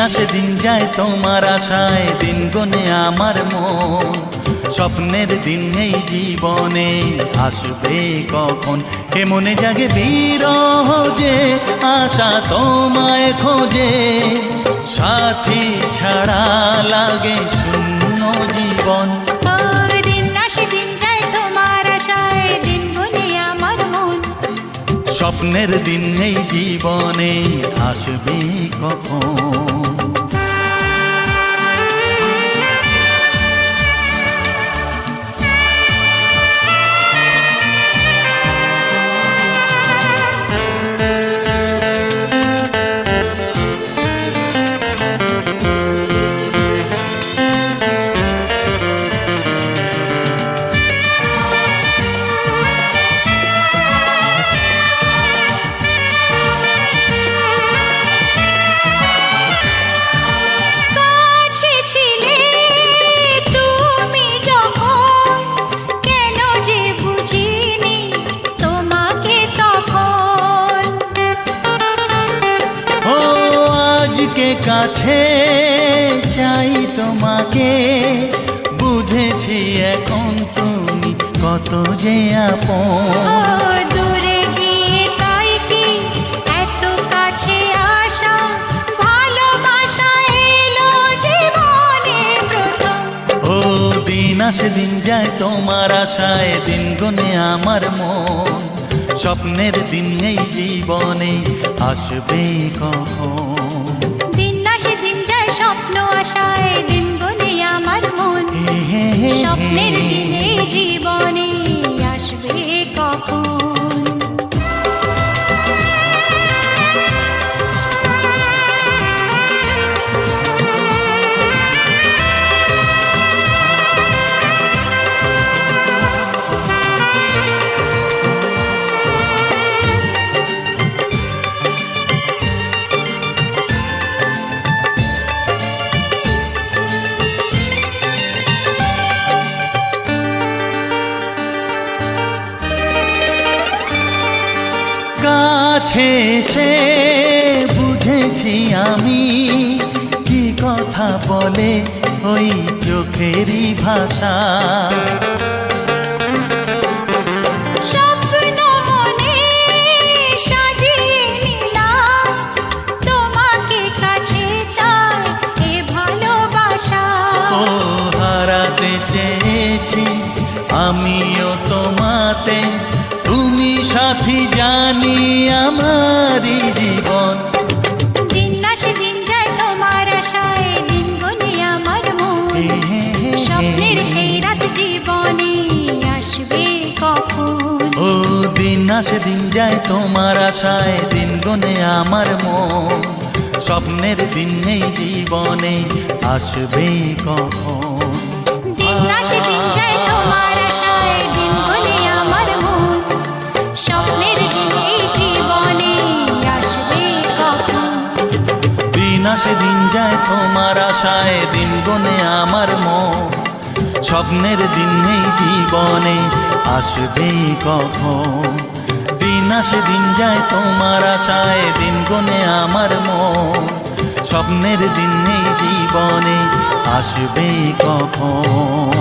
আসে দিন যায় তোমার আশায়, দিন গনে আমার মন। স্বপ্নের দিন এই জীবনে আসবে কখন, কে মনে জাগে বিরহ যে আশা তোমায় খোঁজে। সাথী ছাড়া লাগে শূন্য জীবন। দিন আসে দিন যায় তোমার আশায়, দিন গনে আমার মন। স্বপ্নের দিন এই জীবনে আসবে কখন। কাছে চাই তোমাকে, বুঝেছি এখন তুমি কত যে আপন। দূরে গিয়ে তাই কি এত কাছে আসা, ভালোবাসা এলো জীবনে প্রথম। ও দিন আসে দিন যায় তোমার আশায়, দিন গনে আমার মন। স্বপ্নের দিন এই জীবনে আসবে কখন। দিন যায় স্বপ্ন আশায়, দিন গনে আমার মন। স্বপ্নের দিনে জীবনে আসবে কখন। কাছে এসে বুঝেছি আমি, কি কথা বলে ওই চোখেরই ভাষা। স্বপ্ন মনে সাজিয়ে নিলাম, তোমাকে কাছে চাই এ ভালোবাসা। ও হারাতে চেয়েছি আমিও তোমাতে, তুমি সাথী জানি আমারই জীবন। দিন আসে দিন যায় তোমার আশায়, দিন গনে আমার মন। স্বপ্নের সেই রাত জীবনে আসবে কখন। ও দিন আসে দিন যায় তোমার আশায়, দিন গনে আমার মন। স্বপ্নের দিন এই জীবনে আসবে কখন। দিন আসে দিন যায় তোমার আশায়, দিন গনে আমার মন। স্বপ্নের দিন এই জীবনে আসবে কখন। দিন আসে দিন যায় তোমার আশায়, দিন গনে আমার মন। স্বপ্নের দিন এই জীবনে আসবে কখন। দিন আসে দিন যায় তোমার আশায়, দিন গনে আমার মন। স্বপ্নের দিন এই জীবনে আসবে কখন।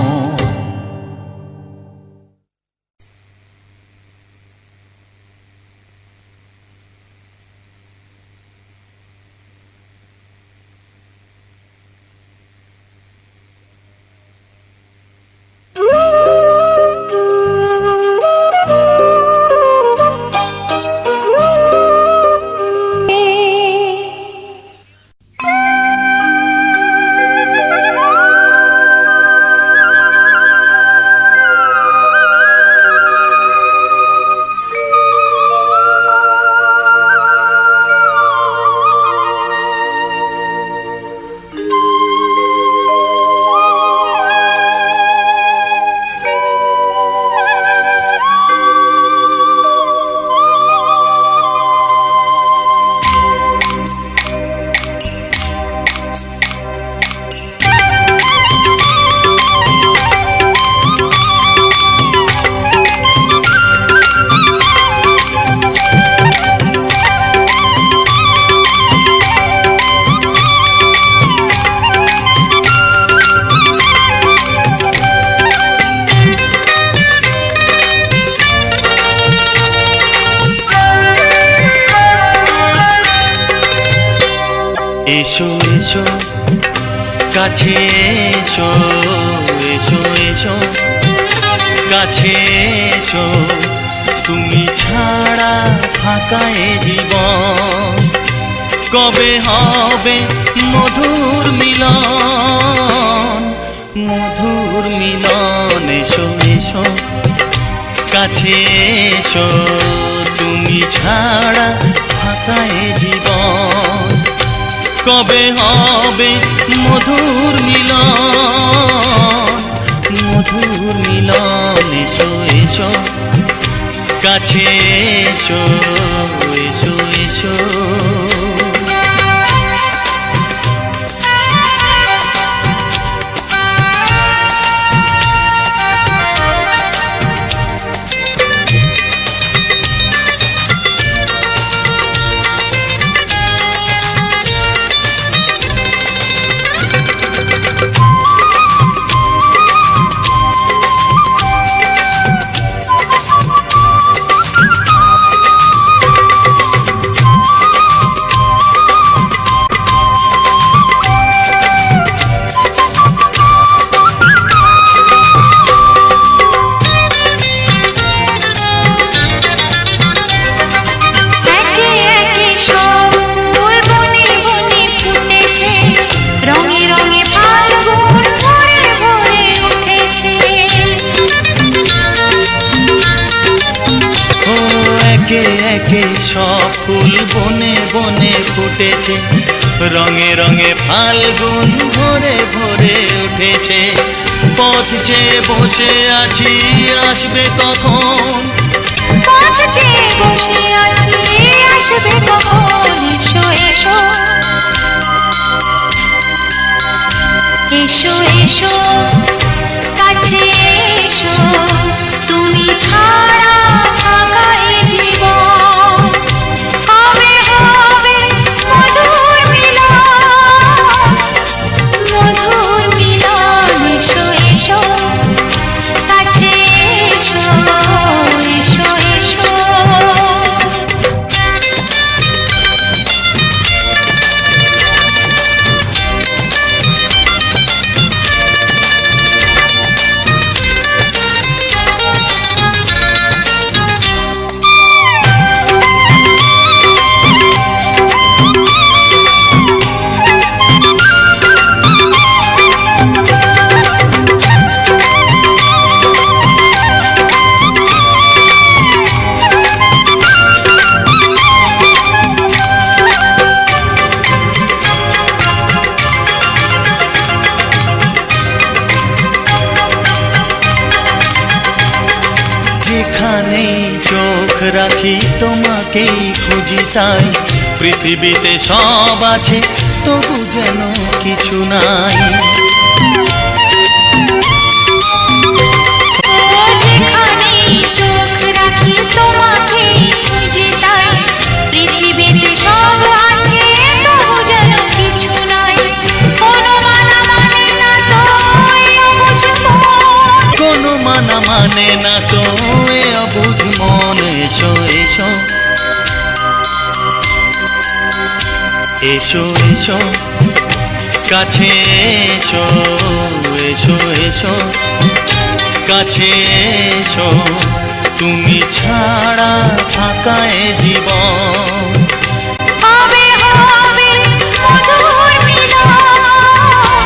এসো এসো কাছে এসো, এসো এসো কাছে এসো, তুমি ছাড়া ফাঁকা এ জীবন, কবে হবে মধুর মিলন, মধুর মিলন। এসো এসো কাছে এসো, তুমি ছাড়া ফাঁকা এ জীবন, কবে হবে মধুর মিলন, মধুর মিলন। এসো এসো কাছে এসো, এসো এসো। একে একে সব ফুল বনে বনে ফুটেছে, রঙে রঙে ফাল্গুন ভরে ভরে উঠেছে। পথ চেয়ে বসে আছি, আসবে কখন, পথ চেয়ে বসে আছি, আসবে কখন। এসো এসো, এসো এসো কাছে এসো, তুমি ছাড়া ফাঁকা এ জীবন, কবে হবে মধুর মিলন, মধুর মিলন। এসো এসো কাছে এসো, এসো এসো। যেখানেই চোখ রাখি তোমাকেই খুঁজি, তাই পৃথিবীতে সব আছে তবু যেন কিছু নাই। যেখানেই চোখ রাখি তোমাকেই খুঁজি, তাই পৃথিবীতে সব আছে তবু যেন কিছু নাই। কোনো মানা মানে না তো এ অবুঝ মন, কোনো মানা মানে না তো এ অবুঝ মন। এসো এসো, এসো এসো কাছে এসো, এসো এসো কাছে এসো, তুমি ছাড়া ফাঁকা এ জীবন, কবে হবে মধুর মিলন,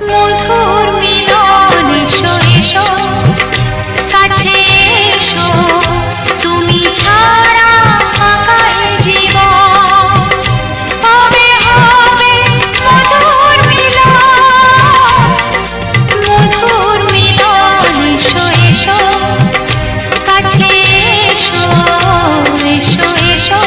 মধুর মিলন। এসো এসো কাছে এসো, তুমি ছাড়া ফাঁকা এ জীবন, কবে হবে মধুর মিলন, মধুর মিলন। এসো এসো কাছে এসো, এসো এসো।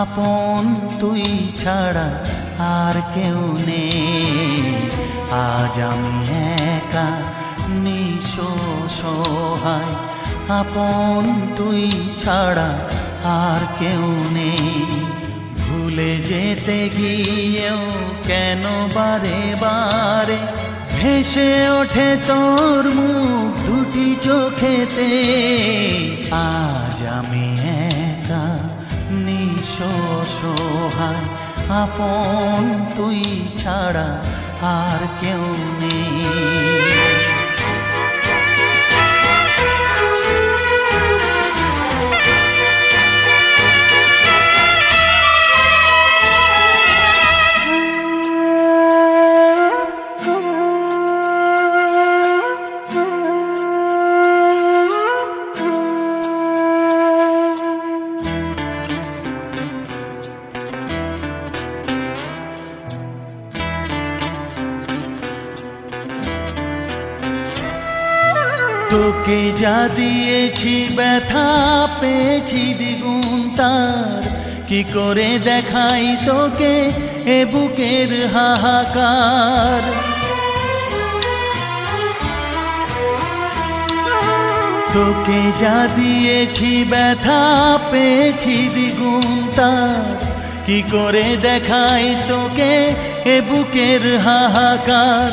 আপন তুই ছাড়া আর কেউ নেই। আজ আমি একা নিঃস্ব সহায়, আপন তুই ছাড়া আর কেউ নেই। ভুলে যেতে গিয়েও কেন বারে বারে ভেসে ওঠে তোর মুখ দুটি চোখেতে। আজ আমি একা নিঃস্ব সহায়, আপন তুই ছাড়া আর কেউ নেই। তোকে যা দিয়েছি ব্যথা পেয়েছি দ্বিগুণ তার, কি করে দেখাই তোকে এ বুকের হাহাকার। তোকে যা দিয়েছি ব্যথা পেয়েছি দ্বিগুণ তার, কি করে দেখাই তোকে এ বুকের হাহাকার।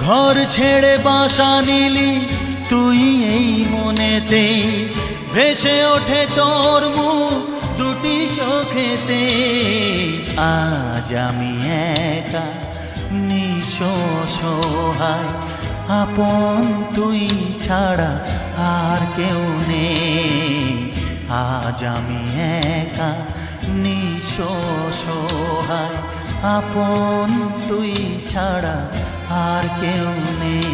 ঘর ছেড়ে বাসা নিলি তুই এই মনেতে, ভেসে ওঠে তোর মুখ দুটি চোখেতে। আজ আমি একা নিঃস্ব সহায়, আপন তুই ছাড়া আর কেউ নেই। আজ আমি একা নিঃস্ব সহায়, আপন তুই ছাড়া আর কেউ নেই।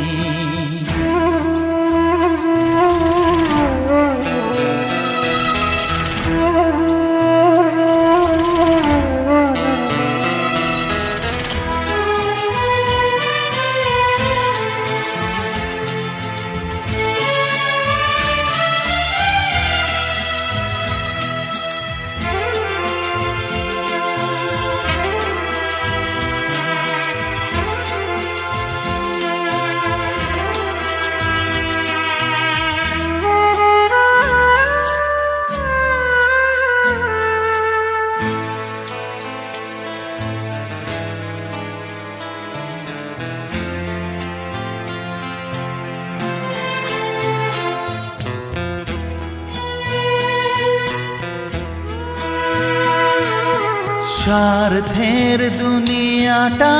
স্বার্থের দুনিয়াটা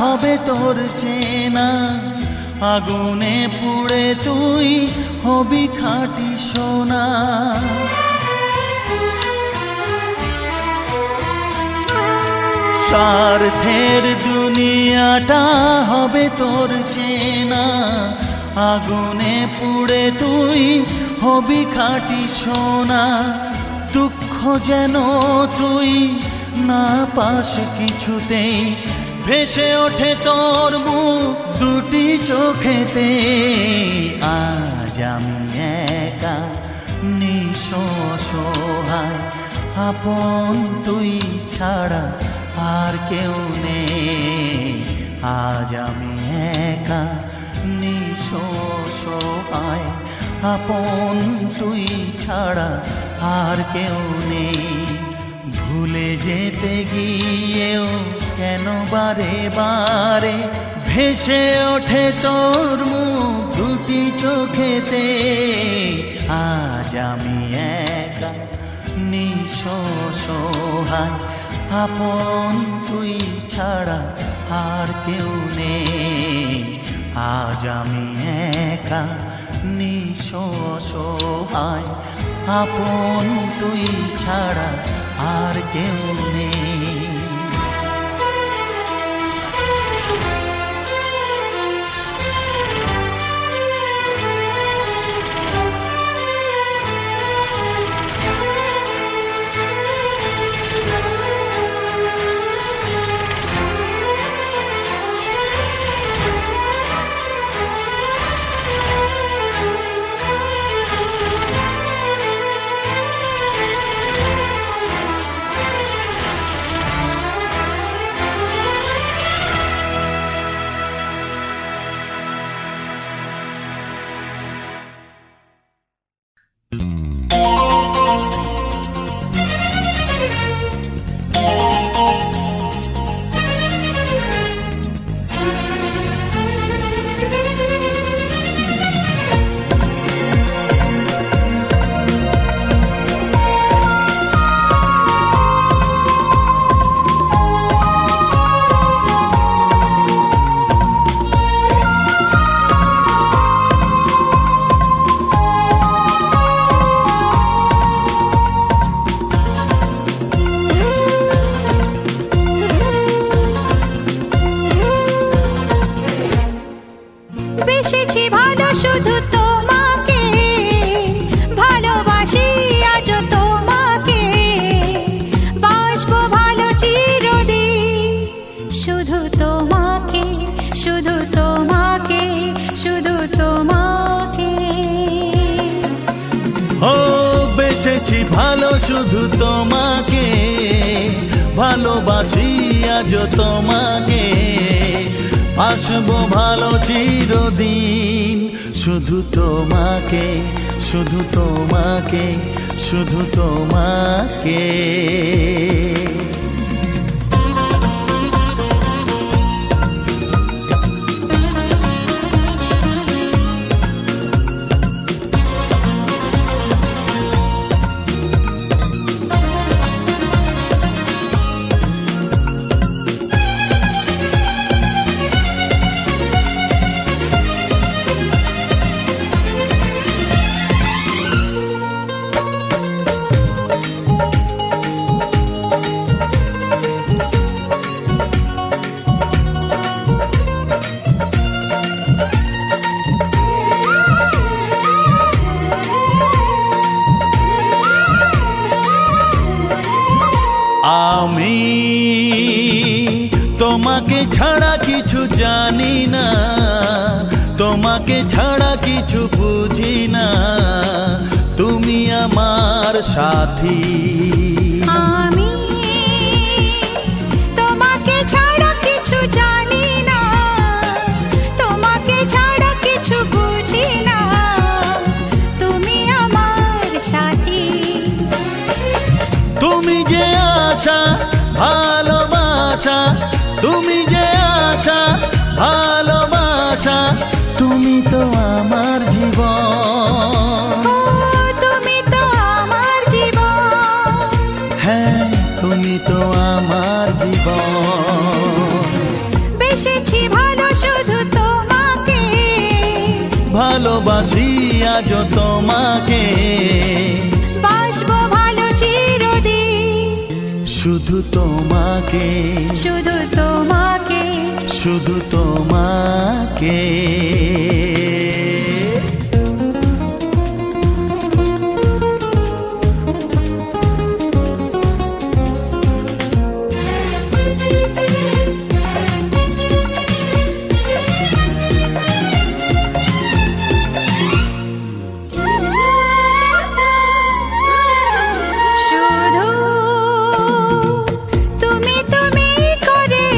হবে তোর চেনা, আগুনে পুড়ে তুই হবি খাঁটি সোনা। স্বার্থের দুনিয়াটা হবে তোর চেনা, আগুনে পুড়ে তুই হবি খাঁটি সোনা। দুঃখ যেন তুই না পাস কিছুতেই, ভেসে ওঠে তোর মুখ দুটি চোখেতে। আজ আমি একা নিঃস্ব সহায়, আপন তুই ছাড়া আর কেউ নেই। আজ আমি একা নিঃস্ব সহায়, আপন তুই ছাড়া আর কেউ নেই। ভুলে যেতে গিয়েও কেন বারে বারে ভেসে ওঠে তোর মুখ দুটি চোখেতে। আজ আমি একা নিঃস্ব সহায়, আপন তুই ছাড়া আর কেউ নেই। আজ আমি একা নিঃস্ব সহায়, আপন তুই ছাড়া আর কেউ নেই। শুধু তোমাকে, ভালোবাসি আজ তোমাকে, বাসবো ভালো চিরদিন। শুধু তোমাকে, শুধু তোমাকে, শুধু তোমাকে। ও বেসেছি ভালো শুধু তোমাকে, ভালোবাসি আজ তোমাকে, আসবো ভালো চিরদিন। শুধু তোমাকে, শুধু তোমাকে, শুধু তোমাকে। আমি তোমাকে ছাড়া কিছু জানি না, তোমাকে ছাড়া কিছু বুঝি না, তুমি আমার সাথী। আমি তোমাকে ছাড়া কিছু জানি না, তোমাকে ছাড়া কিছু বুঝি না, তুমি আমার সাথী। তুমি যে আশা ভালোবাসা, তুমি যে আশা ভালোবাসা, তুমি তো আমার জীবন। ও তুমি তো আমার জীবন। হ্যাঁ তুমি তো আমার জীবন। বেসেছি ভালো শুধু তোমাকে, ভালোবাসি আজ তোমাকে, বাসবো ভালো চিরদিন। শুধু তোমাকে, শুধু তোমাকে, শুধু তোমাকে। শুধু তুমি তুমি করে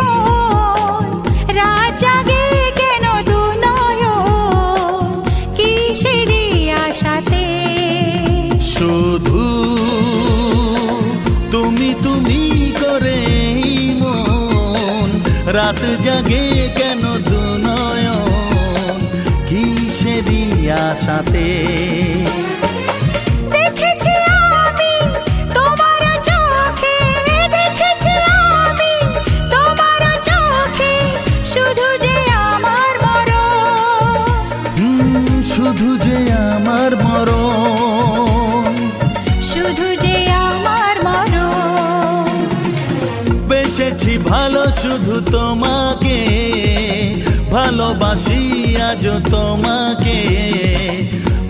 মন, রাত জাগে কেন দু নয়ন, কিসেরই আশাতে। শুধু তুমি তুমি করে মন, রাত জাগে কেন দু নয়ন, কিসেরই আশাতে। দেখেছি আমি তোমার চোখে, দেখেছি আমি তোমার চোখে, শুধু যে আমার মরণ। শুধু যে আমার মরণ, শুধু যে আমার মরণ। বেসেছি ভালো শুধু তোমাকে, ভালোবাসি আজ তোমাকে,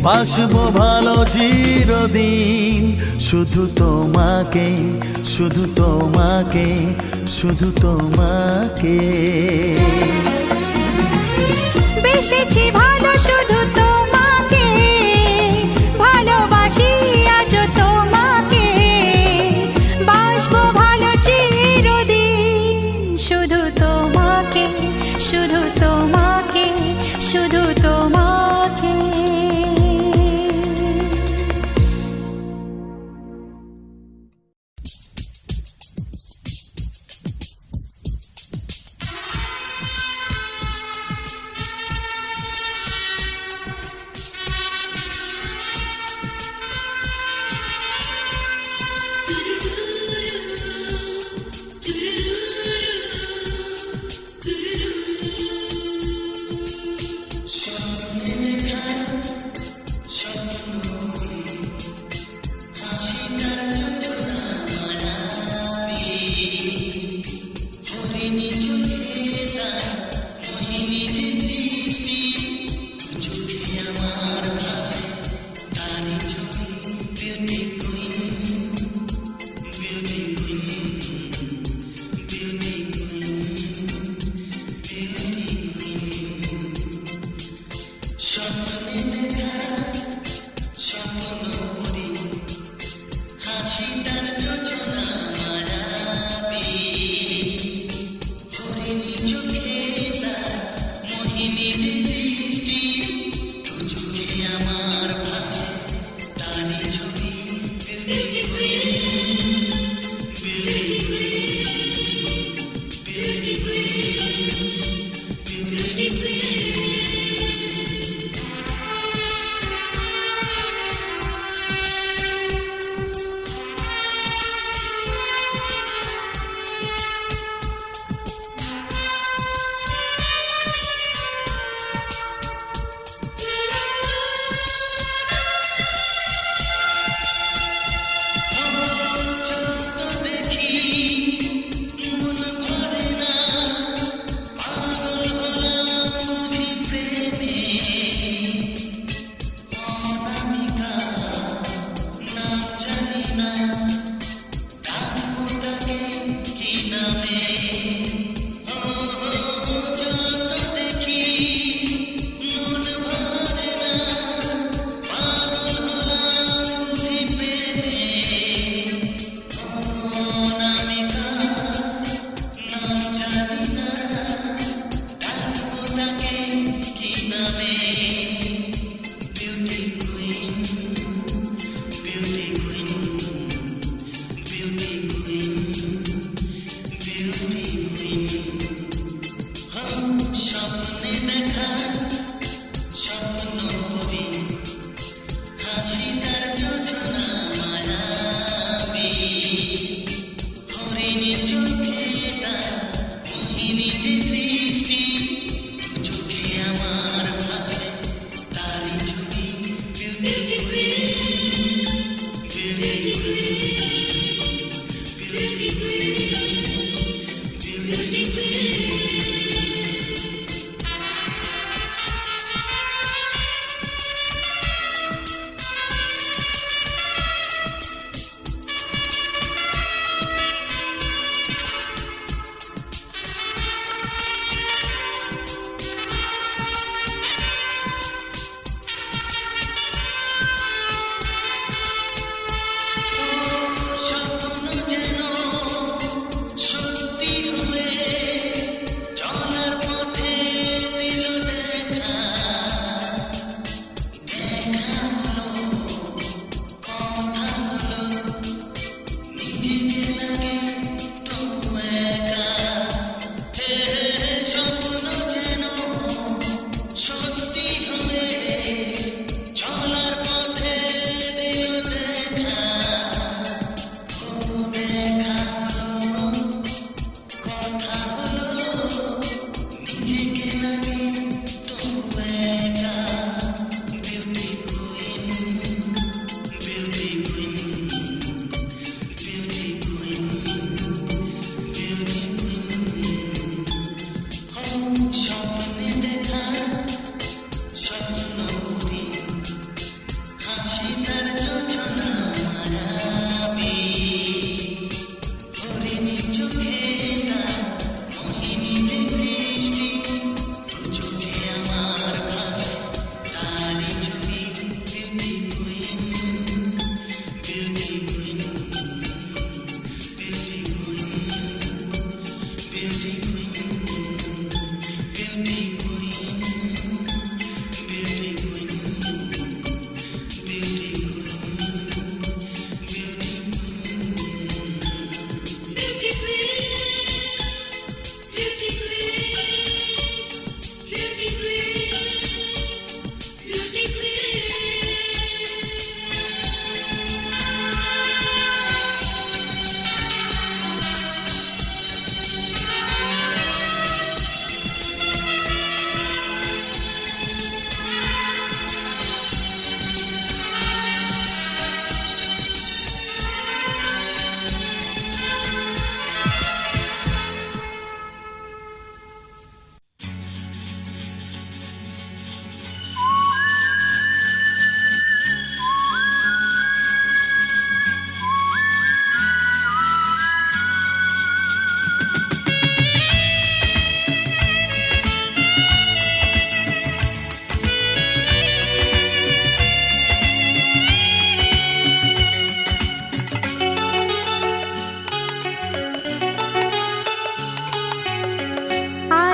বাসবো ভালো চিরদিন। শুধু তোমাকে, শুধু তোমাকে, শুধু তোমাকে। বেসেছি ভালো শুধু তোমাকে, ভালোবাসি আজ তোমাকে, বাসবো ভালো চিরদিন। শুধু তোমাকে, শুধু তোমাকে, শুধু তোমাকে।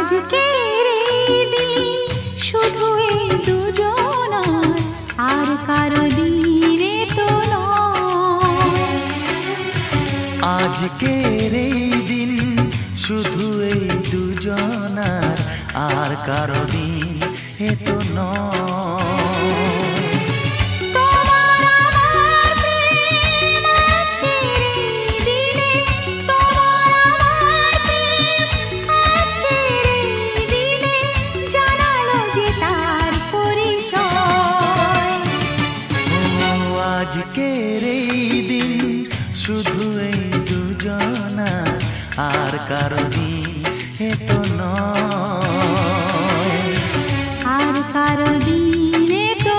আজকের এই দিন শুধু এই দুজনার, আর কারো দিনে তো নয়। আজকের এই দিন শুধু এই দুজনার, আর কারো দিন এ তো নয়। আজকের এই দিন শুধু এই দুজনা আর কারো দিন এ তো নয়। আর কারো দিন এ তো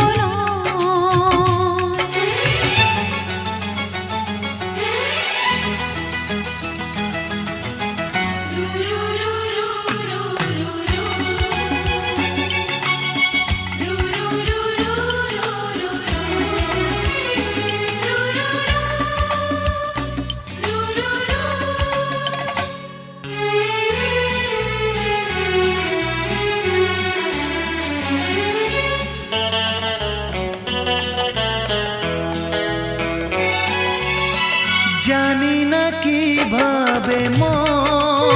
জানি না কিভাবে মন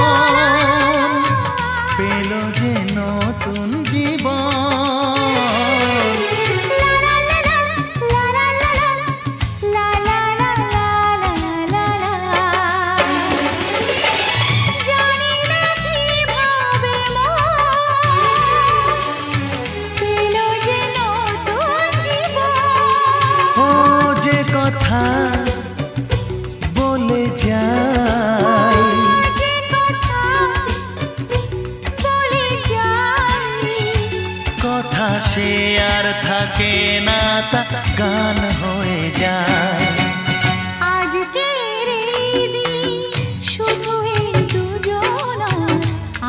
পেল যে নতুন জীবন। ও যে কথা বলে যাই, কথা সে আর থাকে না, তা গান হয়ে যায়। আজকের এই দিন শুধু এই দুজনা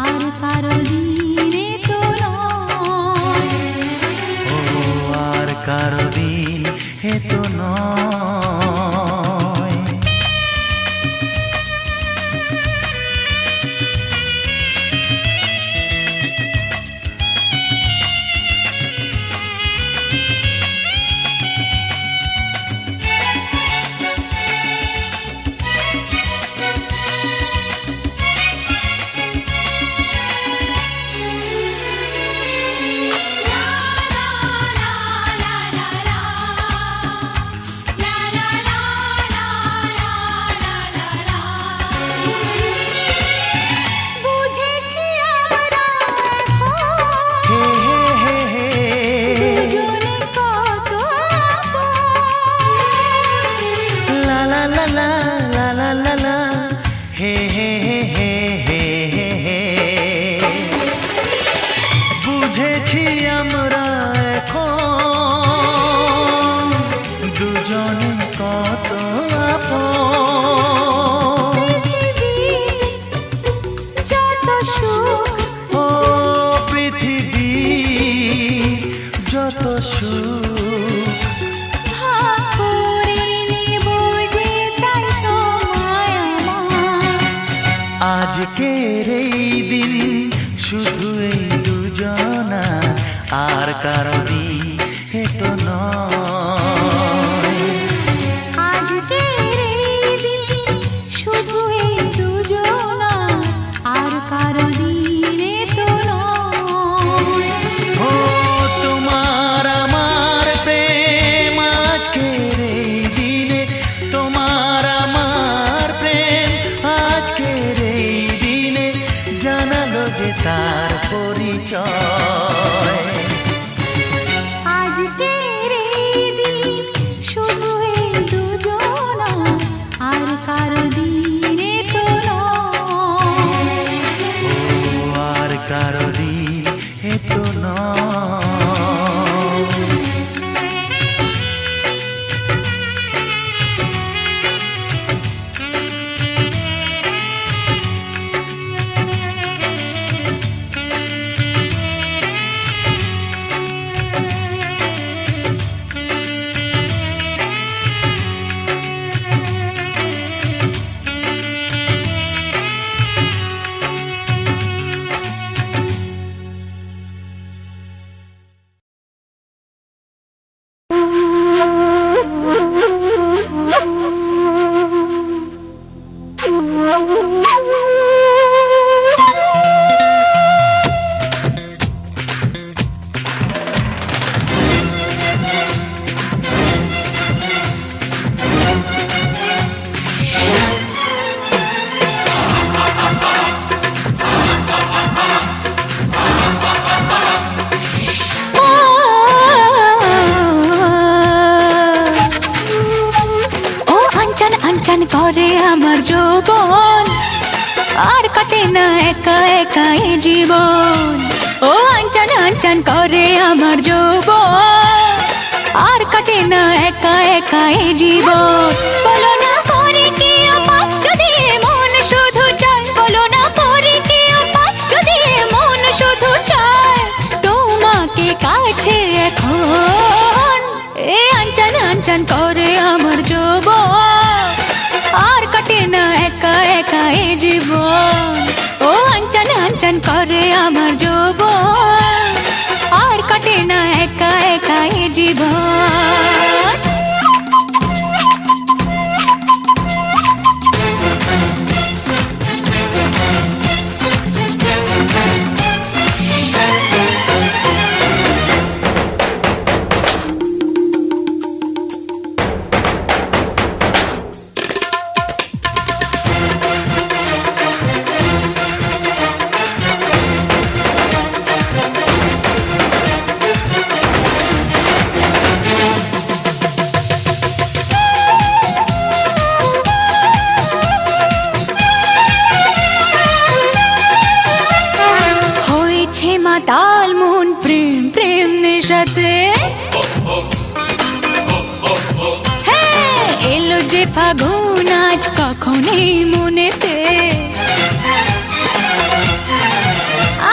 আর কারো দিন এ তো নয়। ও আর কারো দিন এ তো নয়। বুঝেছি আমরা হে হে হে হে দুজনে কত লা লা লা লা লা লা লা লা হে হে হে হে হে হে হে। বুঝেছি আমরা এখন দুজনে কত আপন। যত সুখ ও পৃথিবী যত সুখ ভাগ করে নেব যে তাই তো মায়া। আজকের এই দিন শুধু এই দুজনা আর কারো দিন এ তো নয়। আজকের এই দিন শুধু এই দুজনা আর কারো দিন এ তো নয়। ও তোমার আমার প্রেম আজকের এই দিনে, তোমার আমার প্রেম আজকের এই দিনে জানালো যে তার পরিচয়। আজকের এই দিন শুধু এই দুজনা আর কারো দিন এ তো নয়। ও আর কারো দিন এ তো নয়। আর কাটে না একা একা এ জীবন। ও আনচান আনচান করে আমার যৌবন, আর কাটে না একা একা এ জীবন। বলো না করে কি পাপ যদি মন শুধু চায়, বলো না করে কি পাপ যদি মন শুধু চায় তোমাকে কাছে এখন। এ আনচান আনচান করে আমার যৌবন, আর কাটে না একা একা এ জীবন। ও আনচান আনচান করে আমার যৌবন, আর কাটে না একা একা এ জীবন। মাতাল মন প্রেম প্রেম নেশাতে, হ্যাঁ এলো যে ফাগুন আজ কখনই মনেতে।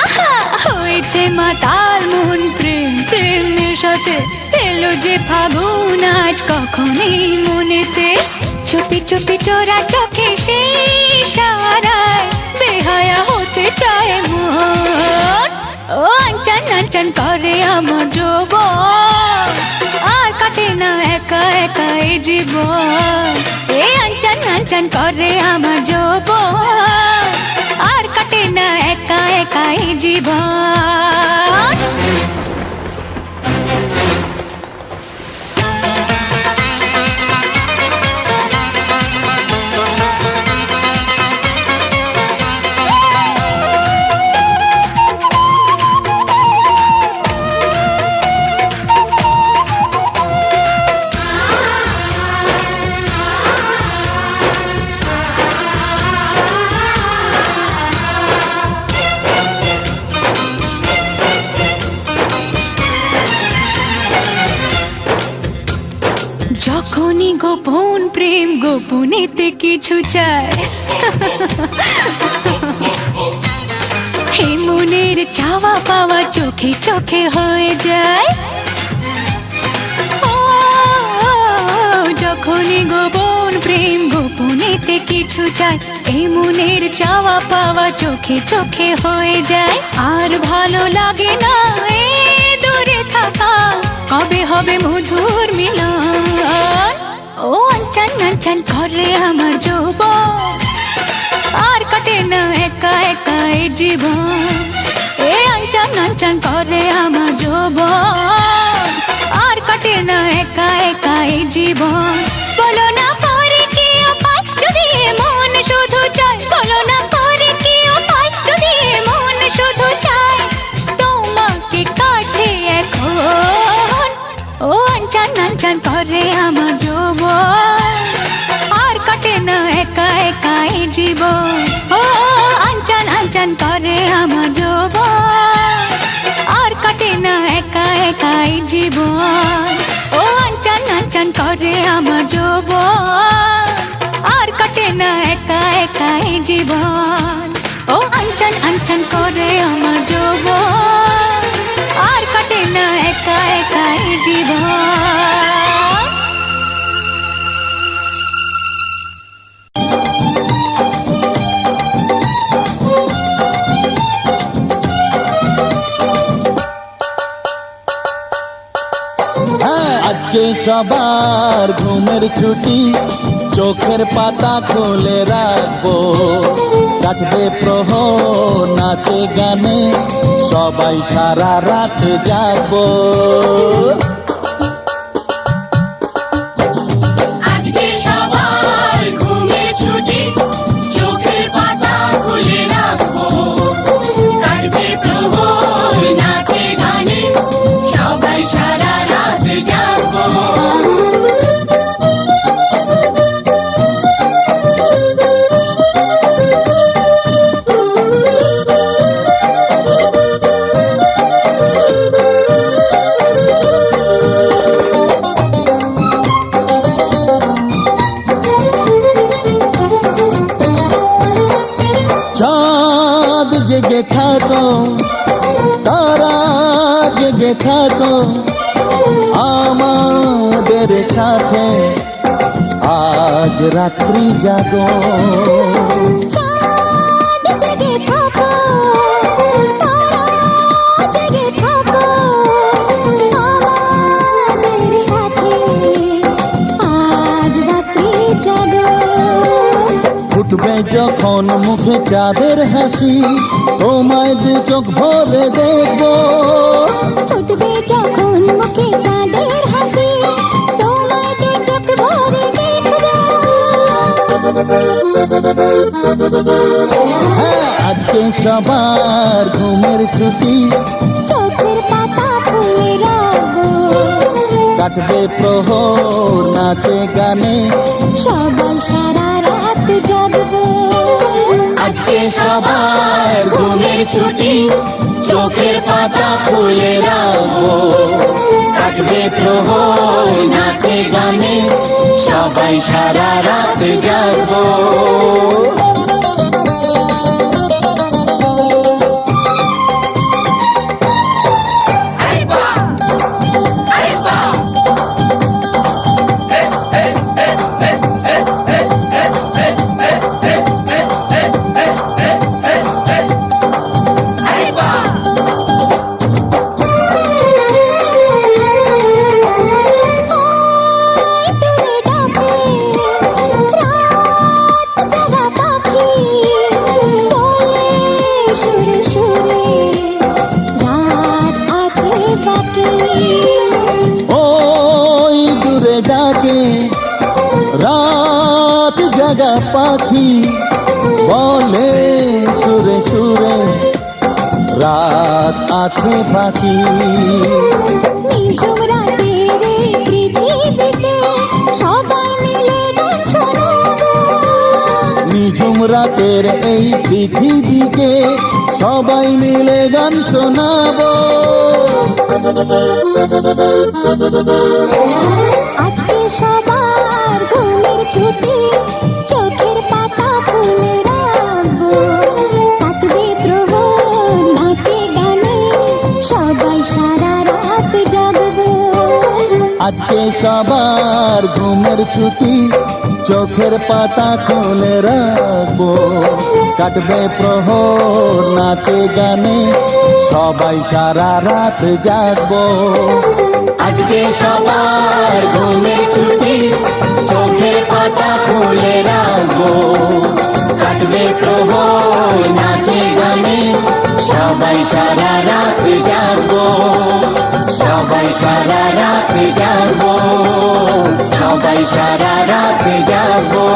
আহা হয়েছে মাতাল মন প্রেম প্রেম নেশাতে, এলো যে ফাগুন আজ কখনই মনেতে। চুপি চুপি চোরা চোখে সেই ইশারায় বেহায়া হতে চায় মন। ও আনচান আনচান করে আমার যৌবন, আর কাটে না একা একা এ জীবন। এ আনচান আনচান করে আমার যৌবন, আর কাটে না একা একা এ জীবন। যখনই গোপন প্রেম গোপনেতে কিছু চায়, হে মনের চাওয়া পাওয়া চোখে চোখে হয়ে যায়। ও যখনই গোপন প্রেম গোপনেতে কিছু চায়, এই মনের চাওয়া পাওয়া চোখে চোখে হয়ে যায়। আর ভালো লাগে না এ দূরে থাকা, কবে হবে মধুর মিলন। ও আনচান আনচান করে আমার যৌবন, আর কাটে না একা একা এ জীবন। এ আনচান আনচান করে আমার যৌবন, আর কাটে না একা একা এ জীবন। বলো না করে কি পাই যদি মন শুধু চায়, বলো না করে কি পাই যদি মন শুধু চায় তোমাকে কাছে এখন। ও আনচান আনচান করে আমার যৌবন, আর কাটে না একা একা এ জীবন। ও আনচান আনচান করে আমার যৌবন, আর কাটে না একা একা এ জীবন। ও আনচান আনচান করে আমার যৌবন, আর কাটে না একা একা এ জীবন। ও আনচান আনচান করে আমার যৌবন, আর কাটে না একা একা এ জীবন। আজকে সবার ঘুমের ছুটি, চোখের পাতা খুলে রাখবো। কাটবে প্রহর নাচে গানে, সবাই সারা রাত জাগবো। আজকে সবার ঘুমের ছুটি, চোখের পাতা খুলে রাখবো। কাটবে প্রহর নাচে গানে, সবাই সারা রাত জাগবো। জেগে থাকো, তারা জেগে থাকো আমাদের সাথে, আজ রাত্রি জাগো। চাঁদ জেগে থাকো, তারা জেগে থাকো আমাদের সাথে, আজ রাত্রি জাগো। ফুটবে যখন মুখে চাঁদের হাসি, তোমায় দু চোখ ভরে দেখবো। ফুটবে যখন মুখে চাঁদের হাসি, তোমায় দু চোখ ভরে দেখবো। হ্যাঁ, আজকে সবার ঘুমের ছুটি, চোখের পাতা খুলে রাখবো। কাটবে প্রহর নাচে গানে, সবাই সারা রাত জাগবো। আজকে সবার ঘুমের ছুটি, চোখের পাতা খুলে রাখবো। কাটবে প্রহর নাচে গানে, সবাই সারা রাত জাগবো। ওই দূরে ডাকে রাত জাগা পাখি, বলে সুরে সুরে রাত আছে বাকি। নিঝুম রাতের এই পৃথিবীতে সবাই মিলে গান শোনাবো। নিঝুম রাতের এই পৃথিবীকে সবাই মিলে গান শোনাবো। আজকে সবার ঘুমের ছুটি, চোখের পাতা খুলে রাখবো। কাটবে প্রহর নাচে গানে, সবাই সারা রাত জাগবো। আজকে সবার ঘুমের ছুটি, চোখের পাতা খুলে রাখবো। কাটবে প্রহর নাচে গানে, সবাই সারা রাত জাগবো। আজকে সবার ঘুমের ছুটি, চোখের পাতা খুলে রাখবো। কাটবে প্রহর নাচে গানে, সবাই সারা রাত জাগবো। সবাই সারা রাত জাগবো। সবাই সারা রাত জাগবো।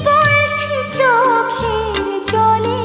বলছি চোখের জলে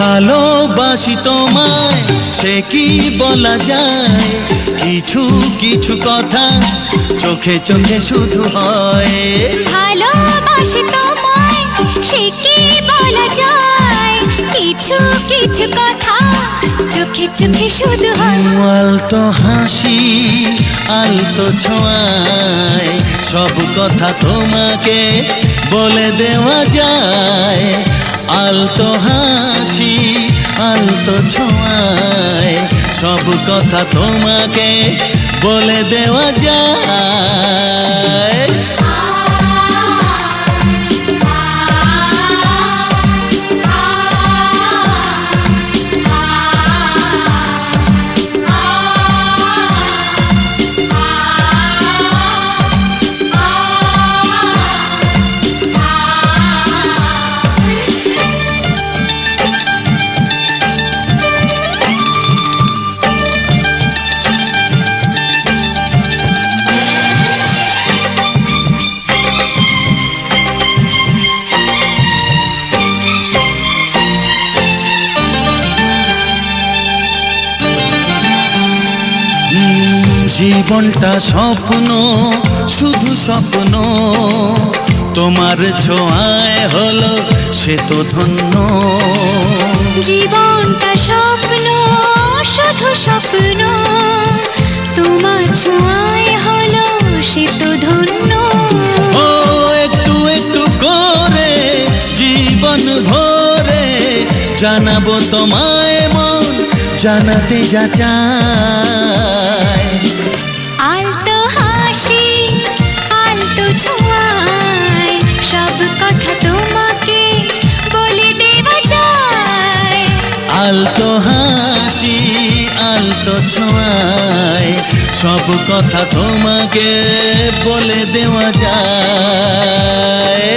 ভালোবাসি তোমায় সে কি বলা যায়, কিছু কিছু কথা চোখে চোখে শুধু হয়। ভালোবাসি তোমায় সে কি বলা যায়, কিছু কিছু কথা চোখে চোখে শুধু হয়। আলতো হাসি আলতো ছোঁয়ায় সব কথা তোমাকে বলে দেওয়া যায়। আলতো হাসি আলতো ছোঁয়ায় সব কথা তোমাকে বলে দেওয়া যায়। জীবনটা স্বপ্ন শুধু স্বপ্ন, তোমার ছোঁয়ায় হলো সে তো ধন্য। জীবনটা স্বপ্ন শুধু স্বপ্ন, তোমার ছোঁয়ায় হলো সে তো ধন্য। ও একটু একটু করে জীবন ভরে জানাবো তোমায় মন জানাতে যা চায়। আলতো হাসি আলতো ছোঁয়ায় সব কথা তোমাকে বলে দেওয়া যায়। আলতো হাসি আলতো ছোঁয়ায় সব কথা তোমাকে বলে দেওয়া যায়।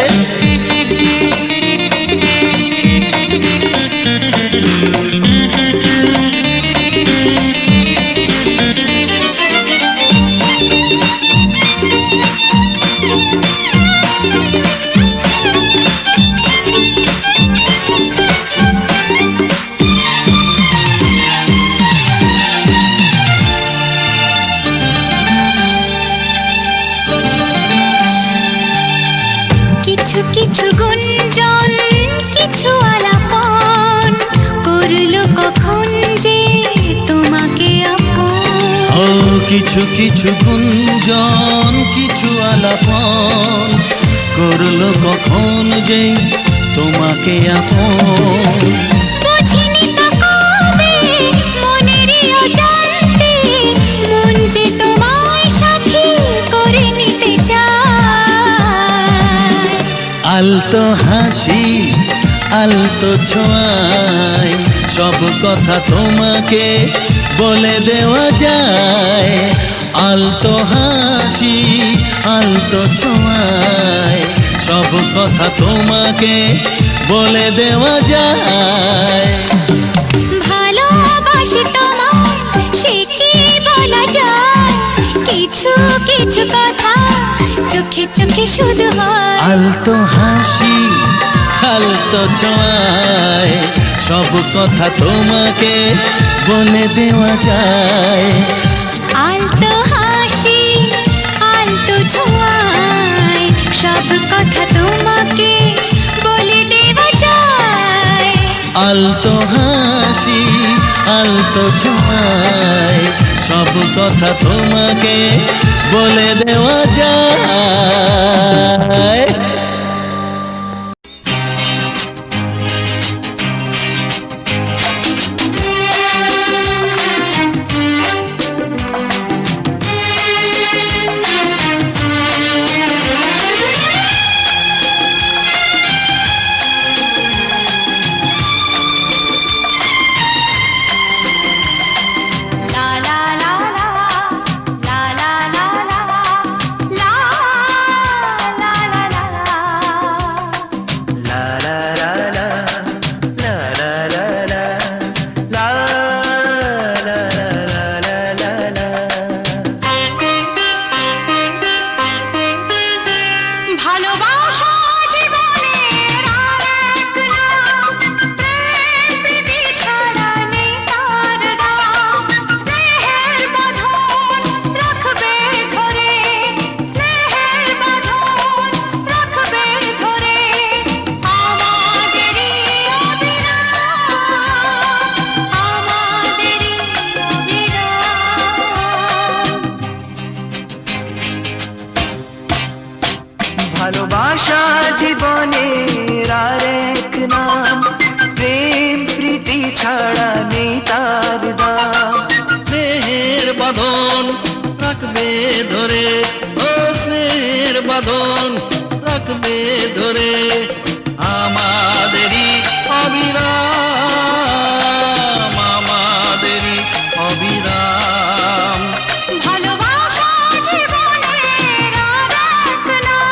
কিছু কিছু গুঞ্জন কিছু আলাপন করলো কখন যে তোমাকে আপন। ও কিছু কিছু গুঞ্জন কিছু আলাপন করলো কখন যে তোমাকে আপন। বুঝিনি তো কবে মনেরই অজান্তে মন যে তোমায় সাথী করে নিতে চায়। আলতো হাসি আলতো ছোঁয়ায় সব কথা তোমাকে বলে দেওয়া যায়। আলতো হাসি আলতো ছোঁয়ায় সব কথা তোমাকে বলে দেওয়া যায়। ভালোবাসি তোমায় সে কি বলা যায়, কিছু কিছু কথা চোখে চোখে শুধু হয়। আলতো হাসি আলতো ছোঁয়ায় সব কথা তোমাকে বলে দেওয়া যায়। আলতো হাসি আলতো ছোঁয়ায় সব কথা তোমাকে বলে দেওয়া যায়। আলতো হাসি আলতো ছোঁয়ায় সব কথা তোমাকে বলে দেওয়া যায়। লা লা লা লা লা লা লা লা লা লা লা ছাড়া নেই তার দাম। স্নেহের বাঁধন রাখবে ধরে, ও স্নেহের বাঁধন রাখবে ধরে, আমাদেরই অবিরাম, আমাদেরই অবিরাম। ভালোবাসা জীবনের আর এক নাম।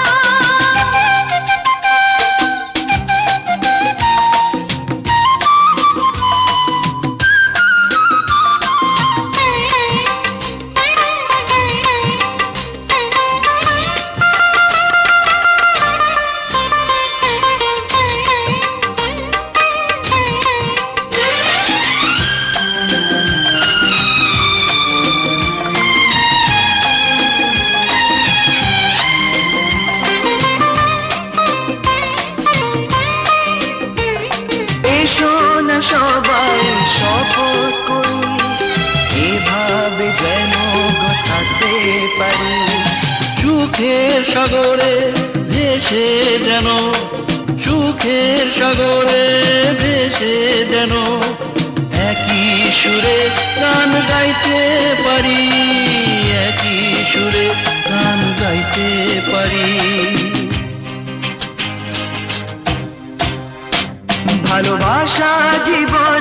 এসো না সবাই শপথ করি, এভাবে যেন গো থাকতে পারি। সুখের সাগরে ভেসে যেন, সুখের সাগরে ভেসে যেন, একই সুরে গান গাইতে পারি, একই সুরে গান গাইতে পারি। ভালোবাসা জীবন